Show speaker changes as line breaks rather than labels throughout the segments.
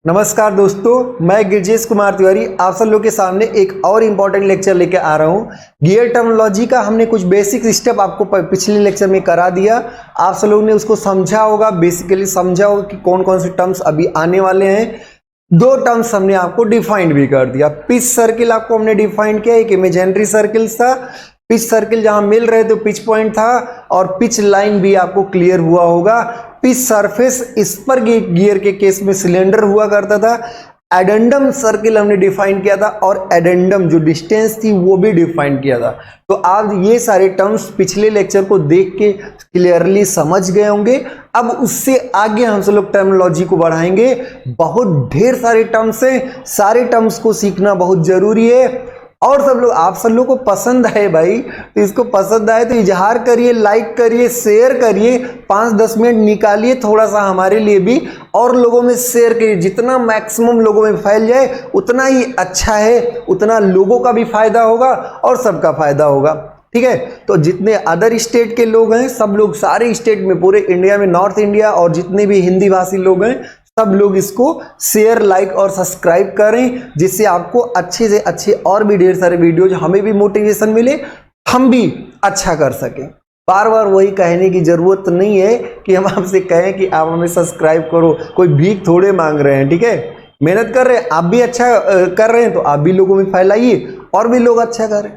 नमस्कार दोस्तों, मैं गिरजेश कुमार तिवारी आप सब लोग के सामने एक और इम्पॉर्टेंट लेक्चर लेके आ रहा हूँ। गियर टर्मिनोलॉजी का हमने कुछ बेसिक स्टेप आपको पिछले लेक्चर में करा दिया। आप सब लोग ने उसको समझा होगा, बेसिकली समझा होगा कि कौन कौन से टर्म्स अभी आने वाले हैं। दो टर्म्स हमने आपको डिफाइंड भी कर दिया। पिच सर्किल आपको हमने डिफाइंड किया, एक इमेजिनरी सर्किल था। पिच सर्किल जहां मिल रहे थे पिच पॉइंट था, और पिच लाइन भी आपको क्लियर हुआ होगा। पिच सरफेस इस पर गियर के केस में सिलेंडर हुआ करता था। एडेंडम सर्किल हमने डिफाइन किया था, और एडेंडम जो डिस्टेंस थी वो भी डिफाइन किया था। तो आप ये सारे टर्म्स पिछले लेक्चर को देख के क्लियरली समझ गए होंगे। अब उससे आगे हम सब लोग टर्मिनोलॉजी को बढ़ाएंगे। बहुत ढेर सारे टर्म्स हैं, सारे टर्म्स को सीखना बहुत जरूरी है। और सब लोग, आप सब लोग को पसंद आए भाई, तो इसको पसंद आए तो इजहार करिए, लाइक करिए, शेयर करिए, 5-10 मिनट निकालिए थोड़ा सा हमारे लिए भी, और लोगों में शेयर करिए। जितना मैक्सिमम लोगों में फैल जाए उतना ही अच्छा है, उतना लोगों का भी फायदा होगा और सबका फायदा होगा। ठीक है, तो जितने अदर स्टेट के लोग हैं, सब लोग सारे स्टेट में, पूरे इंडिया में, नॉर्थ इंडिया और जितने भी हिंदी भाषी लोग हैं, सब लोग इसको शेयर, लाइक और सब्सक्राइब करें, जिससे आपको अच्छे से अच्छे और भी ढेर सारे वीडियोज, हमें भी मोटिवेशन मिले, हम भी अच्छा कर सकें। बार बार वही कहने की जरूरत नहीं है कि हम आपसे कहें कि आप हमें सब्सक्राइब करो। कोई भीख थोड़े मांग रहे हैं। ठीक है, मेहनत कर रहे हैं, आप भी अच्छा कर रहे हैं तो आप भी लोगों में फैलाइए और भी लोग अच्छा करें।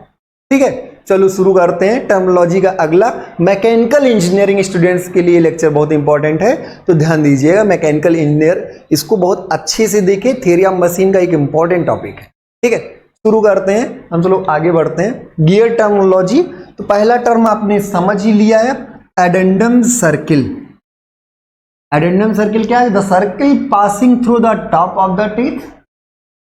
ठीक है, चलो शुरू करते हैं टर्मिनोलॉजी का अगला। मैकेनिकल इंजीनियरिंग स्टूडेंट्स के लिए लेक्चर बहुत इंपॉर्टेंट है, तो ध्यान दीजिएगा। मैकेनिकल इंजीनियर इसको बहुत अच्छे से देखें, थ्योरी ऑफ मशीन का एक इंपॉर्टेंट टॉपिक है। ठीक है, शुरू करते हैं, हम चलो आगे बढ़ते हैं। गियर टर्मिनोलॉजी, तो पहला टर्म आपने समझ ही लिया है, एडेंडम सर्किल। एडेंडम सर्किल क्या है? The circle passing through the top of the teeth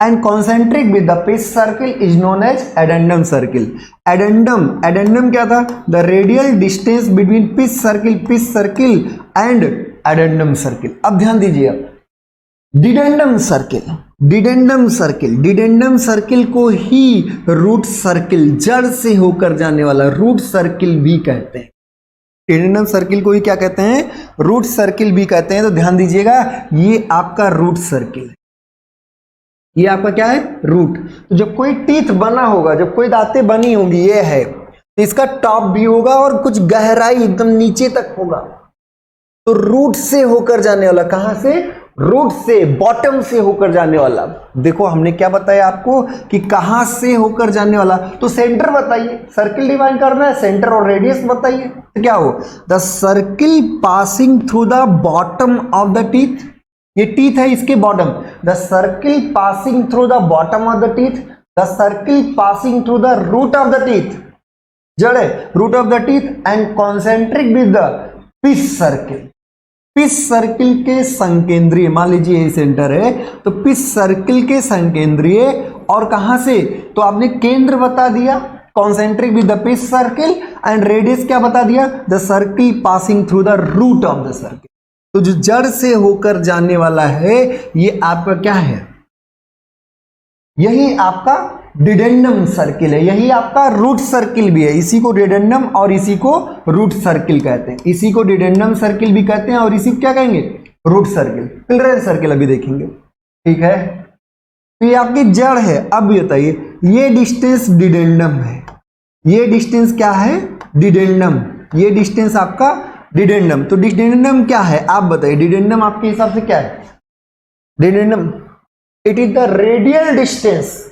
and concentric with the pitch circle is known as addendum circle. addendum क्या था? the radial distance between pitch circle and addendum circle. अब ध्यान दीजिए, डिडेंडम circle को ही root circle, जड़ से होकर जाने वाला रूट सर्किल भी कहते हैं। डिडेंडम सर्किल को ही क्या कहते हैं? रूट सर्किल भी कहते हैं। तो ध्यान दीजिएगा, ये आपका रूट सर्किल है, ये आपका क्या है? रूट। तो जब कोई टीथ बना होगा, जब कोई दांतें बनी होंगी, ये है, तो इसका टॉप भी होगा और कुछ गहराई एकदम नीचे तक होगा। तो रूट से होकर जाने वाला, कहां से? रूट से, बॉटम से होकर जाने वाला। देखो हमने क्या बताया आपको कि कहां से होकर जाने वाला। तो सेंटर बताइए, सर्किल डिफाइन करना है, सेंटर और रेडियस बताइए, तो क्या हो? The circle passing through the bottom of the teeth. ये टीथ है, इसके bottom. The circle passing through the bottom of the teeth, the circle passing through the root of the teeth, जड़ है, root of the teeth, and concentric with the pitch circle. Pitch circle के संकेंद्रीय, मान लीजिए ये centre है, तो pitch circle के संकेंद्रीय, और कहां से? तो आपने केंद्र बता दिया, concentric with the pitch circle, and radius क्या बता दिया? The circle passing through the root of the circle. तो जो जड़ से होकर जाने वाला है, ये आपका क्या है? यही आपका डिडेंडम सर्किल है, यही आपका रूट सर्किल भी है। इसी को डिडेंडम और इसी को रूट सर्किल कहते हैं। इसी को डिडेंडम सर्किल भी कहते हैं और इसी को क्या कहेंगे? Root circle. पिलरल सर्किल अभी देखेंगे। ठीक है, तो ये आपकी जड़ है। अब बताइए, ये डिस्टेंस डिडेंडम है, ये डिस्टेंस क्या है? डिडेंडम। ये डिस्टेंस आपका डिडेंडम। तो डिडेंडम क्या है आप बताइए? डिडेंडम आपके हिसाब से क्या है? Dedendum, it is the radial distance,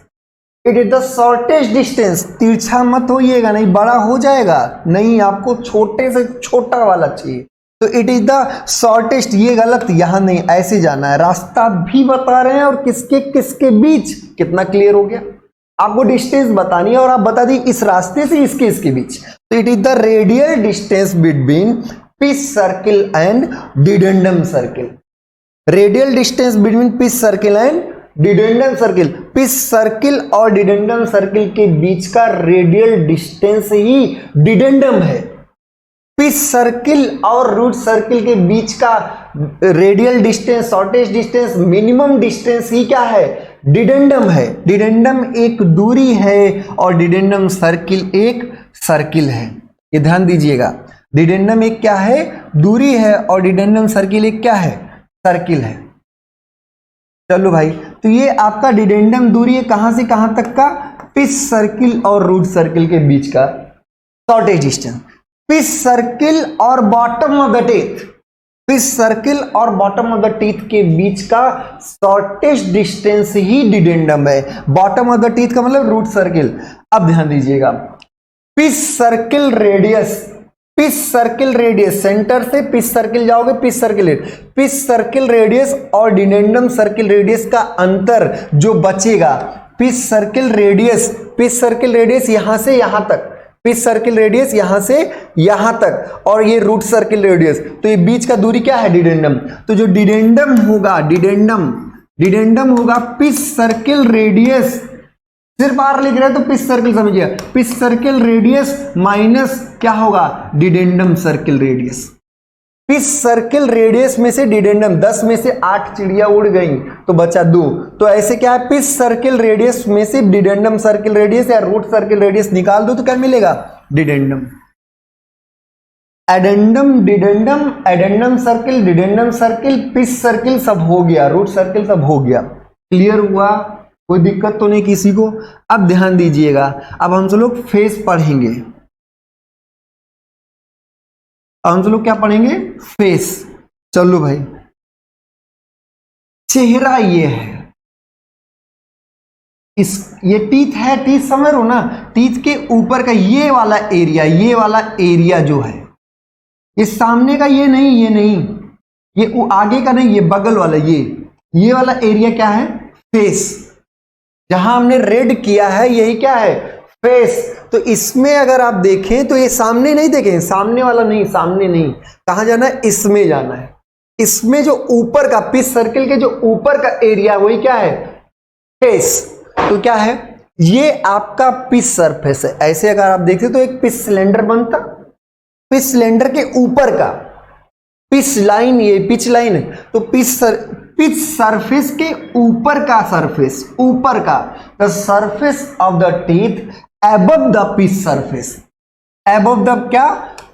it is the shortest distance. तिरछा मत होइएगा, नहीं बड़ा हो जाएगा, नहीं, आपको छोटे से छोटा वाला चाहिए। तो इट इज द शॉर्टेस्ट, ये गलत, यहां नहीं, ऐसे जाना है। रास्ता भी बता रहे हैं और किसके किसके बीच। कितना क्लियर हो गया? आपको डिस्टेंस बतानी है और आप बता दी इस रास्ते से इसके इसके बीच। तो it is the radial distance between pitch circle and dedendum circle. Radial distance between pitch circle and dedendum circle. Pitch circle और डिडेंडम सर्किल के बीच का रेडियल डिस्टेंस ही डिडेंडम है। पिच सर्किल और रूट सर्किल के बीच का radial distance, shortest distance, minimum distance ही क्या है? डिडेंडम है। डिडेंडम एक दूरी है और डिडेंडम सर्किल एक सर्किल है। ये ध्यान दीजिएगा, डिडेंडम एक क्या है? दूरी है, और डिडेंडम सर्किल एक क्या है? सर्किल है। चलो भाई, तो ये आपका डिडेंडम दूरी है कहां से कहां तक का, पिच सर्किल और रूट सर्किल के बीच का शॉर्टेज डिस्टेंस। पिच सर्किल और bottom of the teeth, pitch circle और बॉटम ऑफ द टीथ के बीच का शॉर्टेज डिस्टेंस ही डिडेंडम है। बॉटम ऑफ द टीथ का मतलब रूट सर्किल। अब ध्यान दीजिएगा, pitch circle radius, pitch circle radius, centre से पिच सर्किल जाओगे, पिच सर्किल रेडियस और डिडेंडम सर्किल रेडियस का अंतर जो बचेगा, पिच सर्किल रेडियस यहां से यहां तक, पिच सर्किल रेडियस यहां से यहां तक, और ये रूट सर्किल रेडियस, तो ये बीच का दूरी क्या है, डिडेंडम। तो जो डिडेंडम होगा, डिडेंडम होगा पिच सर्किल रेडियस, सिर्फ आर लिख रहे हैं तो पिच सर्किल समझिए, पिच सर्किल रेडियस माइनस क्या होगा, dedendum circle radius. Pitch circle radius में से डिडेंडम 10 में से 8 चिड़िया उड़ गई तो बचा 2, तो ऐसे क्या है, पिच सर्किल रेडियस में से डिडेंडम सर्किल रेडियस या रूट सर्किल रेडियस निकाल दो तो क्या मिलेगा, डिडेंडम। एडेंडम सर्किल, पिच सर्किल सब हो गया, रूट सर्किल सब हो गया। क्लियर हुआ, कोई दिक्कत तो नहीं किसी को। अब ध्यान दीजिएगा, अब हम सब लोग फेस पढ़ेंगे, हम सब लोग क्या पढ़ेंगे, फेस। चलो भाई, चेहरा ये है, ये टीथ है, टीथ समझ रहे हो ना, टीथ के ऊपर का ये वाला एरिया जो है, ये सामने का ये नहीं, ये आगे का नहीं, ये बगल वाला, ये वाला एरिया क्या है, फेस। जहां हमने रेड किया है यही क्या है, फेस। तो इसमें अगर आप देखें तो ये सामने नहीं देखें, सामने वाला नहीं, सामने नहीं, कहां जाना है, इसमें जाना है। इसमें जो ऊपर का पिच सर्किल के जो ऊपर का एरिया वही क्या है, फेस। तो क्या है, ये आपका पिच सरफेस है। ऐसे अगर आप देखते तो एक पिच सिलेंडर बनता, पिच सिलेंडर के ऊपर का पिच लाइन, ये पिच लाइन है, तो पिच सरफेस के ऊपर का सरफेस, ऊपर का, the surface of the teeth above the pitch surface, above the क्या,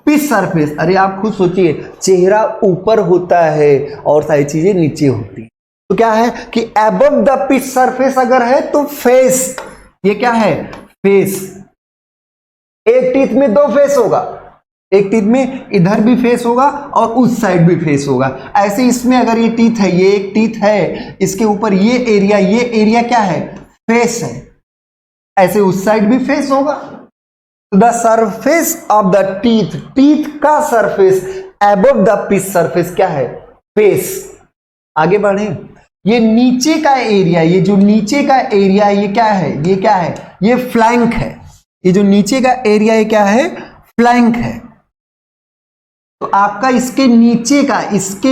पिच सरफेस। अरे आप खुद सोचिए, चेहरा ऊपर होता है और सारी चीजें नीचे होती है, तो क्या है कि एबव द पिच सरफेस अगर है तो फेस, ये क्या है, फेस। एक टीथ में 2 फेस होगा, एक टीथ में इधर भी फेस होगा और उस साइड भी फेस होगा। ऐसे इसमें अगर ये टीथ है, ये एक टीथ है, इसके ऊपर ये एरिया क्या है, फेस है, ऐसे उस साइड भी फेस होगा। The surface of the teeth, teeth का surface above the pitch surface क्या है, फेस। आगे बढ़े, ये नीचे का एरिया, ये जो नीचे का एरिया है ये क्या है, ये फ्लैंक है। ये जो नीचे का एरिया है क्या है, फ्लैंक है। तो आपका इसके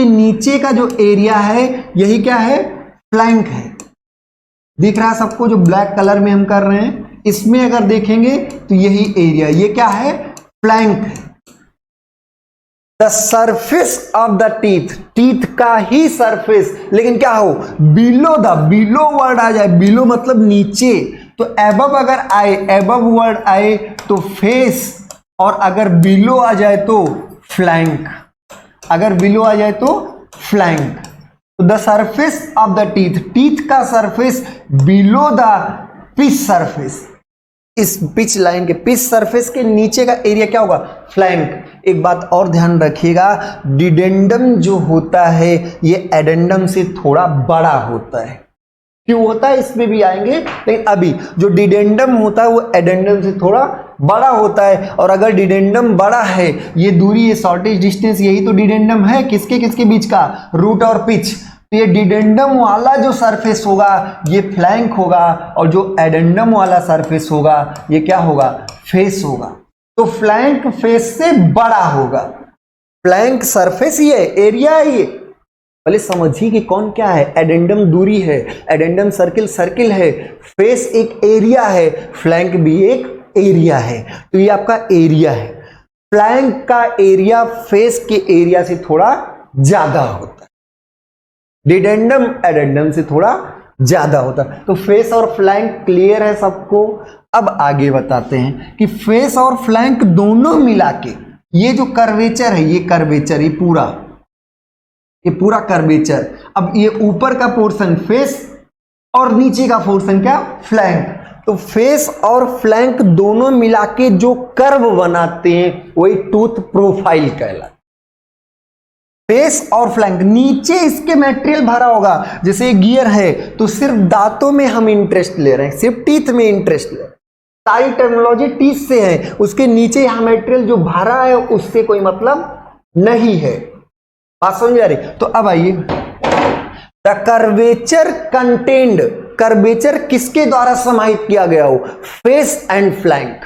नीचे का जो एरिया है यही क्या है, फ्लैंक है। दिख रहा है सबको, जो ब्लैक कलर में हम कर रहे हैं, इसमें अगर देखेंगे तो यही एरिया, ये क्या है, फ्लैंक है। The surface of the teeth, teeth का ही सरफेस, लेकिन क्या हो, बिलो वर्ड आ जाए, बिलो मतलब नीचे, तो एबव अगर आए, एबव वर्ड आए तो फेस, और अगर बिलो आ जाए तो फ्लैंक, अगर बिलो आ जाए तो फ्लैंक। तो the surface of the teeth, teeth का surface below the pitch surface, इस पिच लाइन के पिच सरफेस के नीचे का एरिया क्या होगा, फ्लैंक। एक बात और ध्यान रखिएगा, डिडेंडम जो होता है ये एडेंडम से थोड़ा बड़ा होता है। क्यों होता है इसमें भी आएंगे, लेकिन अभी जो डिडेंडम होता है वो एडेंडम से थोड़ा बड़ा होता है। और अगर डिडेंडम बड़ा है, ये दूरी, ये शॉर्टेज डिस्टेंस, यही तो डिडेंडम है, किसके बीच का, रूट और पिच। तो ये डिडेंडम वाला जो सरफेस होगा ये फ्लैंक होगा, और जो एडेंडम वाला सरफेस होगा ये क्या होगा, फेस होगा। तो फ्लैंक फेस से बड़ा होगा। फ्लैंक सरफेस ये एरिया है, ये पहले समझिए कि कौन क्या है, एडेंडम दूरी है, एडेंडम सर्किल है, फेस एक एरिया है, फ्लैंक भी एक एरिया है। तो ये आपका एरिया है। फ्लैंक का एरिया फेस के एरिया से थोड़ा ज्यादा होता है, डिडेंडम एडेंडम से थोड़ा ज्यादा होता है। तो फेस और फ्लैंक क्लियर है सबको। अब आगे बताते हैं कि फेस और फ्लैंक दोनों मिला के ये जो कर्वेचर है, ये कर्वेचर, ये पूरा कर्वेचर अब ये ऊपर का पोर्शन फेस और नीचे का पोर्शन क्या, फ्लैंक। तो फेस और फ्लैंक दोनों मिला के जो कर्व बनाते हैं वही टूथ प्रोफाइल कहलाता है। फेस और फ्लैंक, नीचे इसके मटेरियल भरा होगा, जैसे गियर है तो सिर्फ दांतों में हम इंटरेस्ट ले रहे हैं, सिर्फ टीथ में इंटरेस्ट ले रहे हैं, सारी टर्मिनोलॉजी टीथ से है, उसके नीचे यहाँ मटेरियल जो भरा है उससे कोई मतलब नहीं है। बात समझ आ रही? तो अब आइए, द कर्वेचर कंटेंड, कर्वेचर किसके द्वारा समाहित किया गया हो, फेस एंड फ्लैंक।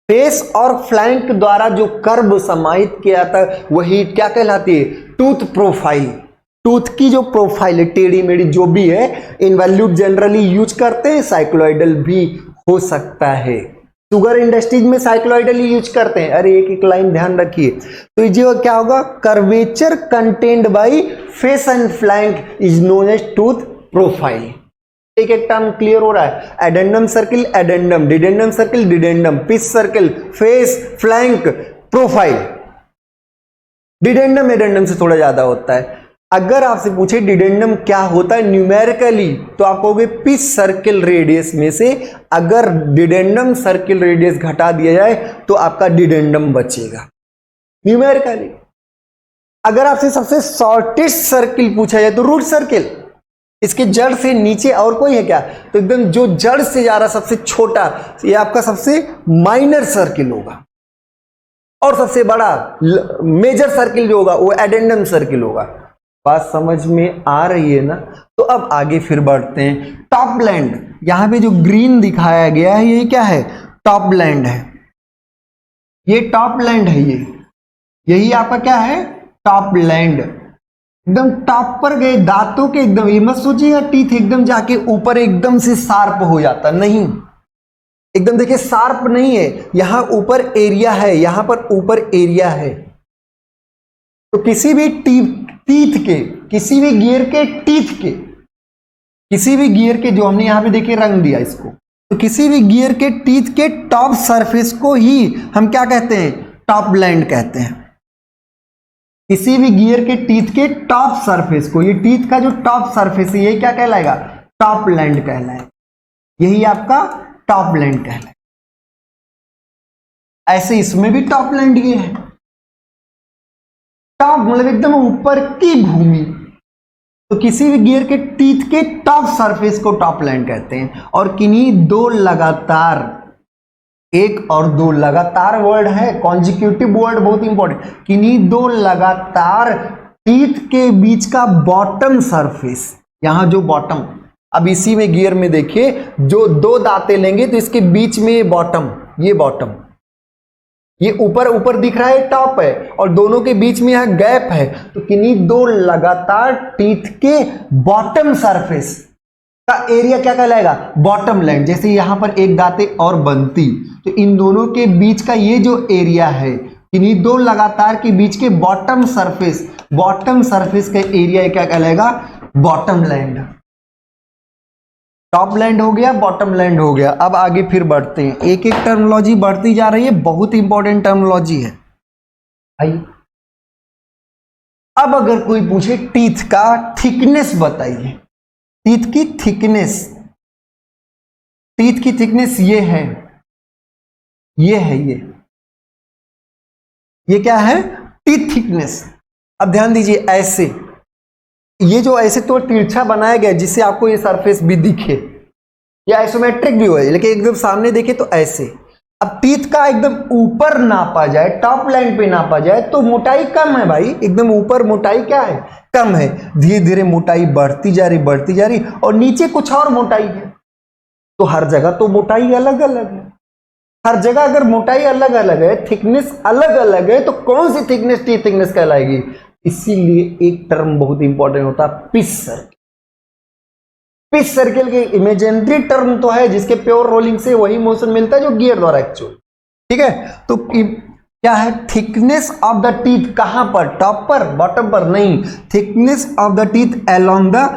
फेस और फ्लैंक द्वारा जो कर्व समाहित किया था वही क्या कहलाती है, टूथ प्रोफाइल। टूथ की जो प्रोफाइल है, टेढ़ी मेढ़ी जो भी है, इनवैल्यूट जनरली यूज करते हैं, साइक्लॉइडल भी हो सकता है। शुगर इंडस्ट्रीज में साइक्लॉइडल यूज करते हैं। अरे एक एक लाइन ध्यान रखिए। तो ये क्या होगा, curvature contained by face and flank is known as tooth profile. एक एक टर्म क्लियर हो रहा है? Addendum circle, addendum, dedendum circle, dedendum, pitch circle, face, flank, profile. Dedendum addendum से थोड़ा ज्यादा होता है। अगर आपसे पूछे डिडेंडम क्या होता है न्यूमेरिकली, तो आप कहोगे पिच सर्किल रेडियस में से अगर डिडेंडम सर्किल रेडियस घटा दिया जाए तो आपका डिडेंडम बचेगा न्यूमेरिकली। अगर आपसे सबसे शॉर्टेस्ट सर्किल पूछा जाए तो रूट सर्किल, इसके जड़ से नीचे और कोई है क्या, तो एकदम जो जड़ से जा रहा सबसे छोटा, ये आपका सबसे माइनर सर्किल होगा, और सबसे बड़ा मेजर सर्किल जो होगा वो एडेंडम सर्किल होगा। बात समझ में आ रही है ना? तो अब आगे फिर बढ़ते हैं। टॉप लैंड, यहां पे जो ग्रीन दिखाया गया है ये क्या है, टॉप लैंड है। ये टॉप लैंड है, ये यही आपका क्या है, टॉप लैंड। एकदम टॉप पर गए, दांतों के एकदम, ये मत सोचिएगा टीथ एकदम जाके ऊपर एकदम से शार्प हो जाता, नहीं, एकदम देखिए शार्प नहीं है, यहां ऊपर एरिया है, यहां पर ऊपर एरिया है। तो किसी भी टीथ के, किसी भी गियर के टीथ के, किसी भी गियर के, जो हमने यहां पे देखिए रंग दिया इसको, तो किसी भी गियर के टीथ के टॉप सरफेस को ही हम क्या कहते हैं, टॉप लैंड कहते हैं। किसी भी गियर के टीथ के टॉप सरफेस को, ये टीथ का जो टॉप सरफेस है ये क्या कहलाएगा, टॉप लैंड कहलाएगा। यही आपका टॉप लैंड कहलाएगा। ऐसे इसमें भी टॉप लैंड ये है, टॉप मतलब एकदम ऊपर की भूमि। तो किसी भी गियर के टीथ के टॉप सरफेस को टॉप लैंड कहते हैं। और किन्हीं दो लगातार, एक और दो लगातार वर्ड है, कॉन्जिक्यूटिव वर्ड बहुत इंपॉर्टेंट, किन्हीं दो लगातार टीथ के बीच का बॉटम सरफेस, यहां जो बॉटम, अब इसी में गियर में देखिए जो दो दांतें लेंगे तो इसके बीच में ये बॉटम, ये बॉटम, ये ऊपर ऊपर दिख रहा है टॉप है, और दोनों के बीच में यहां गैप है। तो किन्हीं दो लगातार टीथ के बॉटम सरफेस का एरिया क्या कहलाएगा, बॉटम लैंड। जैसे यहां पर एक दांतें और बनती, तो इन दोनों के बीच का ये जो एरिया है, किन्हीं दो लगातार के बीच के बॉटम सरफेस, बॉटम सरफेस का एरिया क्या कहलाएगा, बॉटम लैंड। टॉप लैंड हो गया, बॉटम लैंड हो गया। अब आगे फिर बढ़ते हैं, एक एक टर्मिनोलॉजी बढ़ती जा रही है, बहुत इंपॉर्टेंट टर्मिनोलॉजी है। आइए, अब अगर कोई पूछे टीथ का थिकनेस बताइए, टीथ की थिकनेस, टीथ की थिकनेस ये है, ये है, ये क्या है, टीथ थिकनेस। अब ध्यान दीजिए, ऐसे ये जो ऐसे तो तिरछा बनाया गया जिससे आपको ये सरफेस भी दिखे, या आइसोमेट्रिक भी हो, लेकिन एकदम सामने देखे तो ऐसे। अब टीथ का एकदम ऊपर नापा जाए, टॉप लाइन पे नापा जाए तो मोटाई कम है भाई, एकदम ऊपर मोटाई क्या है, कम है। धीरे धीरे मोटाई बढ़ती जा रही, बढ़ती जा रही, और नीचे कुछ और मोटाई है। तो हर जगह तो मोटाई अलग अलग है, हर जगह अगर मोटाई अलग अलग है, थिकनेस अलग अलग है, तो कौन सी थिकनेस टीथ थिकनेस कहलाएगी। इसीलिए एक टर्म बहुत इंपॉर्टेंट होता है, पिच सर्किल। पिच सर्किल के इमेजिनरी टर्म तो है जिसके प्योर रोलिंग से वही मोशन मिलता है जो गियर द्वारा एक्चुअल, ठीक है। तो क्या है, थिकनेस ऑफ द टीथ, कहां पर, टॉप पर, बॉटम पर नहीं, thickness of the teeth along the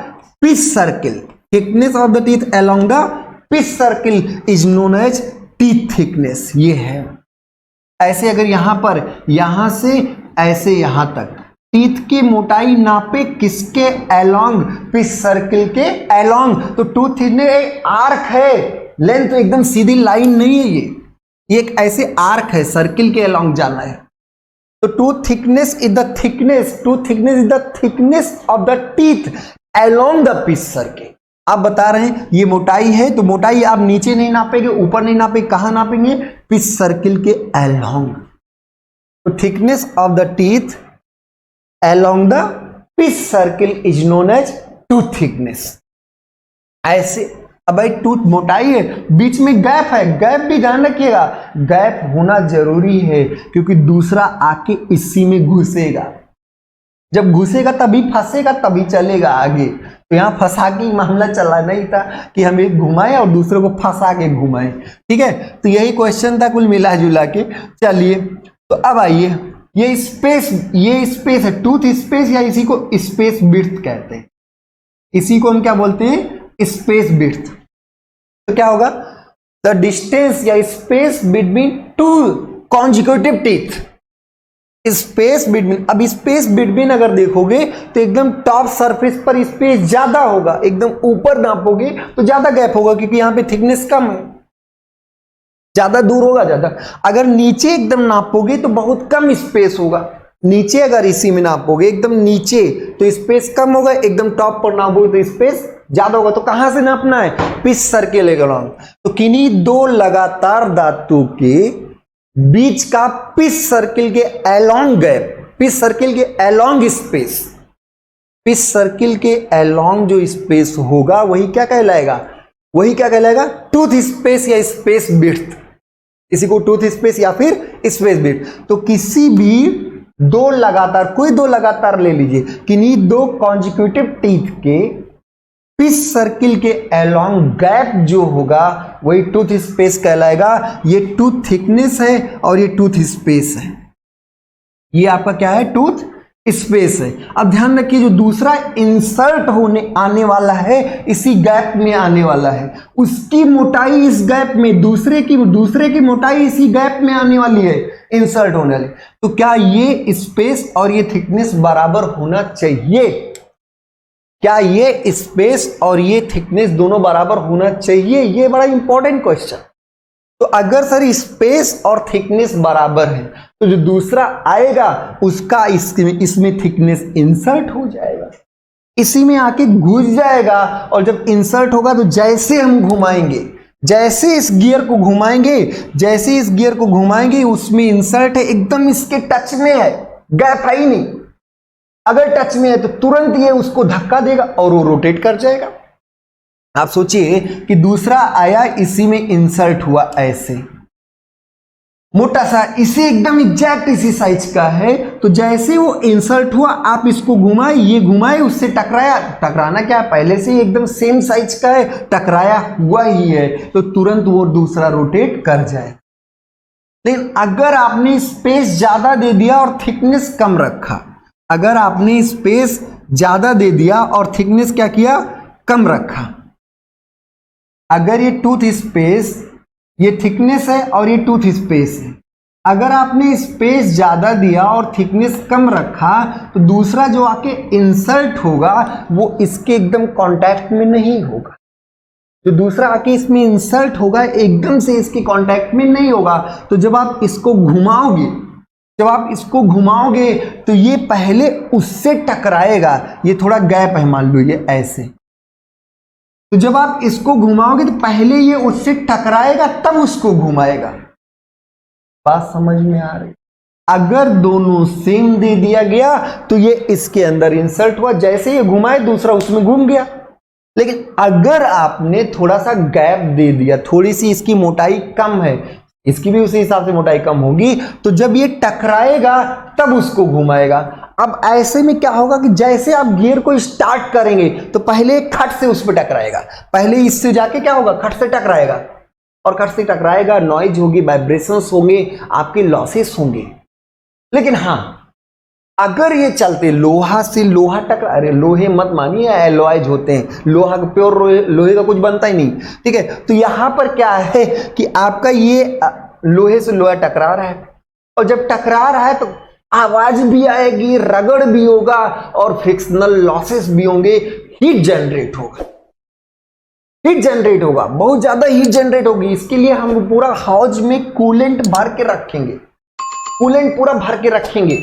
pitch circle, thickness of the teeth along the pitch circle is known as teeth thickness. ये है ऐसे, अगर यहां पर, यहां से ऐसे यहां तक, टीथ की मोटाई नापे किसके अलोंग, पिच सर्किल के अलोंग। तो टूथ ने एक आर्क है, लेंथ तो एकदम सीधी लाइन नहीं है, ये एक ऐसे आर्क है, सर्किल के अलोंग जाना है। तो tooth thickness is the thickness, tooth thickness is the thickness of the teeth along the pitch circle. आप बता रहे हैं ये मोटाई है, तो मोटाई आप नीचे नहीं नापेंगे, ऊपर नहीं नापेंगे, कहां नापेंगे, पिच सर्किल के अलोंग। तो thickness of the teeth along the pitch circle is known as tooth thickness। ऐसे अब भाई टूथ मोटाई है, बीच में गैप है, गैप भी ध्यान रखिएगा, गैप होना जरूरी है क्योंकि दूसरा आके इसी में घुसेगा, जब घुसेगा तभी फंसेगा, तभी चलेगा आगे। तो यहाँ फंसा के मामला चला नहीं था कि हम एक घुमाएं और दूसरे को फंसा के घुमाएं, ठीक है। तो यही क्वेश्चन था कुल मिला जुला के। चलिए तो अब आइए, ये स्पेस है, टूथ स्पेस या इसी को स्पेस विड्थ कहते हैं, इसी को हम क्या बोलते हैं, स्पेस विड्थ। तो क्या होगा, द डिस्टेंस या space between two consecutive teeth, space between. अब स्पेस बिटवीन अगर देखोगे तो एकदम टॉप सरफेस पर स्पेस ज्यादा होगा, एकदम ऊपर नापोगे तो ज्यादा गैप होगा क्योंकि यहां पे थिकनेस कम है, ज्यादा दूर होगा ज्यादा। अगर नीचे एकदम नापोगे तो बहुत कम स्पेस होगा, नीचे अगर इसी में नापोगे एकदम नीचे तो स्पेस कम होगा, एकदम टॉप पर नापोगे तो स्पेस ज्यादा होगा। तो कहां से नापना है, पिच सर्किल के अलोंग। तो किन्हीं दो लगातार धातु के बीच का पिच सर्किल के अलोंग गैप, पिच सर्किल के अलोंग स्पेस, पिच सर्किल के अलोंग जो स्पेस होगा वही क्या कहलाएगा, वही क्या कहलाएगा, टूथ स्पेस या स्पेस विड्थ, इसी को टूथ स्पेस या फिर स्पेस विड्थ। तो किसी भी दो लगातार, कोई दो लगातार ले लीजिए, किन्हीं दो कॉन्जिक्यूटिव टीथ के पिच सर्किल के अलोंग गैप जो होगा वही टूथ स्पेस कहलाएगा। ये टूथ थिकनेस है और ये टूथ स्पेस है, ये आपका क्या है, टूथ स्पेस है। अब ध्यान रखिए जो दूसरा इंसर्ट होने आने वाला है इसी गैप में आने वाला है, उसकी मोटाई इस गैप में, दूसरे की मोटाई इसी गैप में आने वाली है, इंसर्ट होने वाली। तो क्या ये स्पेस और ये थिकनेस बराबर होना चाहिए, क्या ये स्पेस और ये थिकनेस दोनों बराबर होना चाहिए, ये बड़ा इंपॉर्टेंट क्वेश्चन। तो अगर सर स्पेस और थिकनेस बराबर है तो जो दूसरा आएगा उसका इसमें थिकनेस इंसर्ट हो जाएगा, इसी में आके घुस जाएगा। और जब इंसर्ट होगा तो जैसे हम घुमाएंगे, जैसे इस गियर को घुमाएंगे, जैसे इस गियर को घुमाएंगे उसमें इंसर्ट है, एकदम इसके टच में है, गैप है ही नहीं। अगर टच में है तो तुरंत ये उसको धक्का देगा और वो रोटेट कर जाएगा। आप सोचिए कि दूसरा आया, इसी में इंसर्ट हुआ ऐसे मोटा सा, इसे एकदम एग्जैक्ट इसी साइज का है, तो जैसे वो इंसर्ट हुआ आप इसको घुमाए, ये घुमाए, उससे टकराया, टकराना क्या पहले से ही एकदम सेम साइज का है, टकराया हुआ ही है, तो तुरंत वो दूसरा रोटेट कर जाए। लेकिन अगर आपने स्पेस ज्यादा दे दिया और थिकनेस कम रखा, अगर आपने स्पेस ज्यादा दे दिया और थिकनेस क्या किया, कम रखा, अगर ये टूथ स्पेस, ये थिकनेस है और ये टूथ स्पेस है, अगर आपने स्पेस ज्यादा दिया और थिकनेस कम रखा तो दूसरा जो आके इंसर्ट होगा वो इसके एकदम कांटेक्ट में नहीं होगा, जो दूसरा आके इसमें इंसर्ट होगा एकदम से इसके कांटेक्ट में नहीं होगा। तो जब आप इसको घुमाओगे, जब आप इसको घुमाओगे तो ये पहले उससे टकराएगा, ये थोड़ा गैप है मान लो ये ऐसे, तो जब आप इसको घुमाओगे तो पहले ये उससे टकराएगा तब उसको घुमाएगा। बात समझ में आ रही, अगर दोनों सेम दे दिया गया तो ये इसके अंदर इंसर्ट हुआ, जैसे ये घुमाए दूसरा उसमें घूम गया। लेकिन अगर आपने थोड़ा सा गैप दे दिया, थोड़ी सी इसकी मोटाई कम है, इसकी भी उसी हिसाब से मोटाई कम होगी, तो जब ये टकराएगा तब उसको घुमाएगा। अब ऐसे में क्या होगा कि जैसे आप गियर को स्टार्ट करेंगे तो पहले खट से उस पर टकराएगा, पहले इससे जाके क्या होगा, खट से टकराएगा, और खट से टकराएगा, नॉइज होगी, वाइब्रेशंस होंगे, आपके लॉसेस होंगे। लेकिन हाँ, अगर ये चलते लोहा से लोहा टकरा, अरे लोहे मत मानिए, एलॉयज होते हैं, लोहा प्योर लोहे का कुछ बनता ही नहीं, ठीक है। तो यहां पर क्या है कि आपका ये लोहे से लोहा टकरा रहा है, और जब टकरा रहा है तो आवाज भी आएगी, रगड़ भी होगा और फ्रिक्शनल लॉसेस भी होंगे, हीट जनरेट होगा, हीट जनरेट होगा, बहुत ज्यादा हीट जनरेट होगी। इसके लिए हम पूरा हाउस में कूलेंट भर के रखेंगे, कूलेंट पूरा भर के रखेंगे।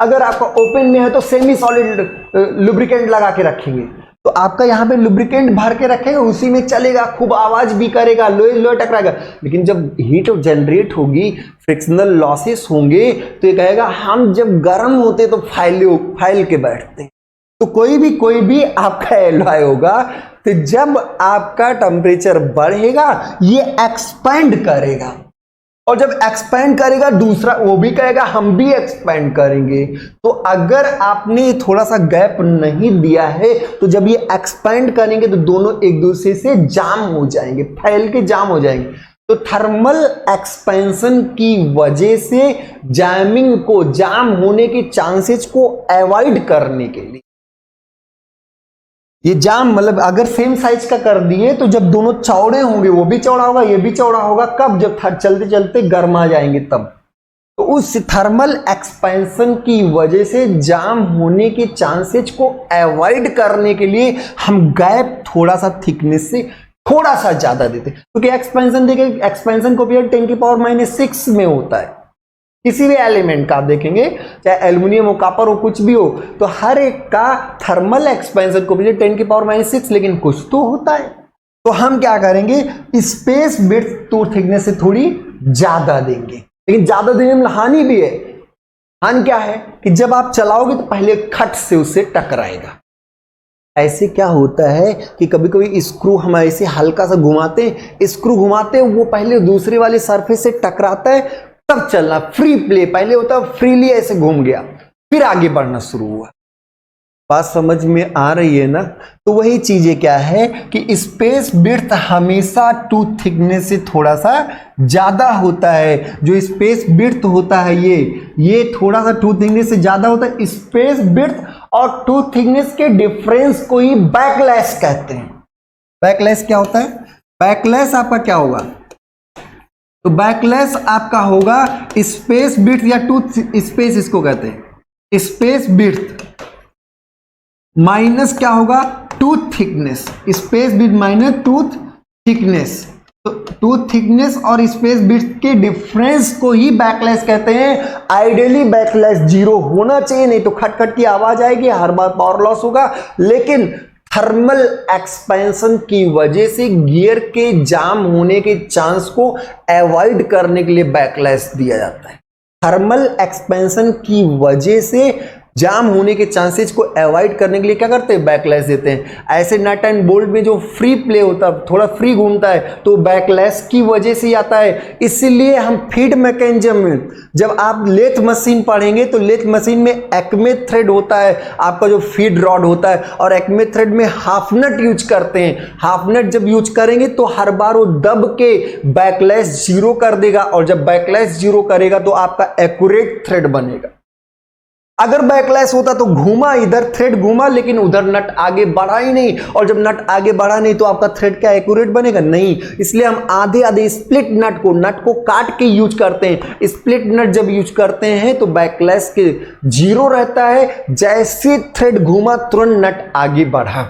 अगर आपका ओपन में है तो सेमी सॉलिड लुब्रिकेंट लगा के रखेंगे, तो आपका यहां पे लुब्रिकेंट भर के रखेंगे, उसी में चलेगा, खूब आवाज भी करेगा, लोहे लोहे टकराएगा। लेकिन जब हीट जनरेट होगी, फ्रिक्शनल लॉसेस होंगे, तो ये कहेगा हम जब गर्म होते तो फाइल के बैठते। तो कोई भी आपका एलॉय होगा, तो जब आपका टेम्परेचर बढ़ेगा ये एक्सपेंड करेगा, और जब एक्सपेंड करेगा दूसरा वो भी कहेगा हम भी एक्सपेंड करेंगे। तो अगर आपने थोड़ा सा गैप नहीं दिया है, तो जब ये एक्सपेंड करेंगे तो दोनों एक दूसरे से जाम हो जाएंगे, फैल के जाम हो जाएंगे। तो थर्मल एक्सपेंशन की वजह से जैमिंग को, जाम होने के चांसेस को अवॉइड करने के लिए, ये जाम मतलब अगर सेम साइज का कर दिए तो जब दोनों चौड़े होंगे, वो भी चौड़ा होगा ये भी चौड़ा होगा, कब? जब चलते चलते गर्मा जाएंगे तब। तो उस थर्मल एक्सपेंशन की वजह से जाम होने के चांसेस को अवॉइड करने के लिए हम गैप थोड़ा सा थिकनेस से थोड़ा सा ज्यादा देते, क्योंकि एक्सपेंशन देखिए, एक्सपेंशन को भी 10⁻⁶ में होता है। किसी भी एलिमेंट का आप देखेंगे, चाहे एल्युमिनियम हो, कॉपर हो, कुछ भी हो, तो हर एक का थर्मल एक्सपेंशन को भी 10⁻⁶, लेकिन कुछ तो होता है। तो हम क्या करेंगे, स्पेस विड्थ टू थिकनेस से थोड़ी ज्यादा देंगे, लेकिन ज्यादा देने में हानि भी है। हानि क्या है कि जब आप चलाओगे तो पहले खट से उससे टकराएगा। ऐसे क्या होता है कि कभी कभी स्क्रू हम ऐसे हल्का सा घुमाते हैं, स्क्रू घुमाते हैं, वो पहले दूसरे वाले सरफेस से टकराता है, तब चलना। फ्री प्ले पहले होता है, फ्रीली ऐसे घूम गया, फिर आगे बढ़ना शुरू हुआ। बात समझ में आ रही है ना? तो वही चीजें क्या है कि स्पेस विड्थ हमेशा टूथ थिकनेस से थोड़ा सा ज्यादा होता है। जो स्पेस विड्थ होता है ये थोड़ा सा टूथ थिकनेस से ज्यादा होता है। स्पेस विड्थ और टूथ थिकनेस के डिफरेंस को ही बैकलैश कहते हैं। बैकलैश क्या होता है? बैकलैश आपका क्या होगा? तो बैकलैश आपका होगा स्पेस विड्थ या टूथ स्पेस, इसको कहते हैं स्पेस विड्थ माइनस क्या होगा? Tooth thickness. Space width minus tooth thickness. तो टूथ थिकनेस और स्पेस विड्थ के डिफरेंस को ही बैकलैश कहते हैं। आइडियली बैकलैश 0 होना चाहिए, नहीं तो खटखट की आवाज आएगी, हर बार पावर लॉस होगा। लेकिन थर्मल एक्सपेंशन की वजह से गियर के जाम होने के चांस को अवॉइड करने के लिए बैकलैश दिया जाता है। थर्मल एक्सपेंशन की वजह से जाम होने के चांसेस को अवॉइड करने के लिए क्या करते हैं? बैकलैश देते हैं। ऐसे नट एंड बोल्ट में जो फ्री प्ले होता है, थोड़ा फ्री घूमता है, तो बैकलैश की वजह से आता है। इसीलिए हम फीड मैकेनिज्म में, जब आप लेथ मशीन पढ़ेंगे तो लेथ मशीन में एक्मे थ्रेड होता है, आपका जो फीड रॉड होता है, और एक्मे थ्रेड में हाफ नट यूज करते हैं। हाफ नट जब यूज करेंगे तो हर बार वो दब के बैकलैश 0 कर देगा, और जब बैकलैश 0 करेगा तो आपका एक्यूरेट थ्रेड बनेगा। अगर बैकलैश होता तो घूमा, इधर थ्रेड घूमा, लेकिन उधर नट आगे बढ़ा ही नहीं, और जब नट आगे बढ़ा नहीं तो आपका थ्रेड क्या एक्यूरेट बनेगा? नहीं। इसलिए हम आधे आधे स्प्लिट नट को काट के यूज करते हैं। स्प्लिट नट जब यूज करते हैं तो बैकलैश के 0 रहता है। जैसे थ्रेड घूमा तुरंत नट आगे बढ़ा,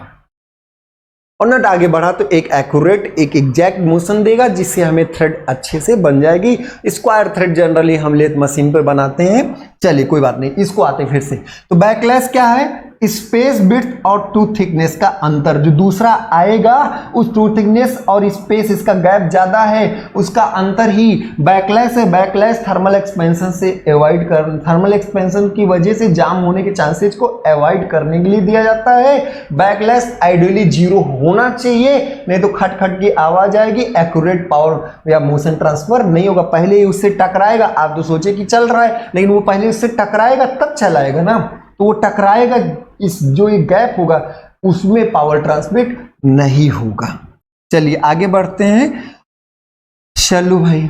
और नट आगे बढ़ा तो एक एक्यूरेट, एक एग्जैक्ट मोशन देगा, जिससे हमें थ्रेड अच्छे से बन जाएगी। स्क्वायर थ्रेड जनरली हम लेथ मशीन पर बनाते हैं। चलिए कोई बात नहीं, इसको आते फिर से। तो बैकलैश क्या है? स्पेस विड्थ और टूथ थिकनेस का अंतर। जो दूसरा आएगा उस टूथ थिकनेस और स्पेस, इसका गैप ज्यादा है, उसका अंतर ही बैकलैश है। बैकलैश थर्मल एक्सपेंशन से अवॉइड कर, थर्मल एक्सपेंशन की वजह से जाम होने के चांसेस को अवॉइड करने के लिए दिया जाता है। बैकलैश आइडियली 0 होना चाहिए, नहीं तो खटखट की आवाज आएगी, एक्यूरेट पावर या मोशन ट्रांसफर नहीं होगा। पहले ही उससे टकराएगा, आप तो सोचे कि चल रहा है, लेकिन वो पहले उससे टकराएगा तब चलाएगा ना, तो वो टकराएगा, इस जो ये गैप होगा उसमें पावर ट्रांसमिट नहीं होगा। चलिए आगे बढ़ते हैं। चलो भाई,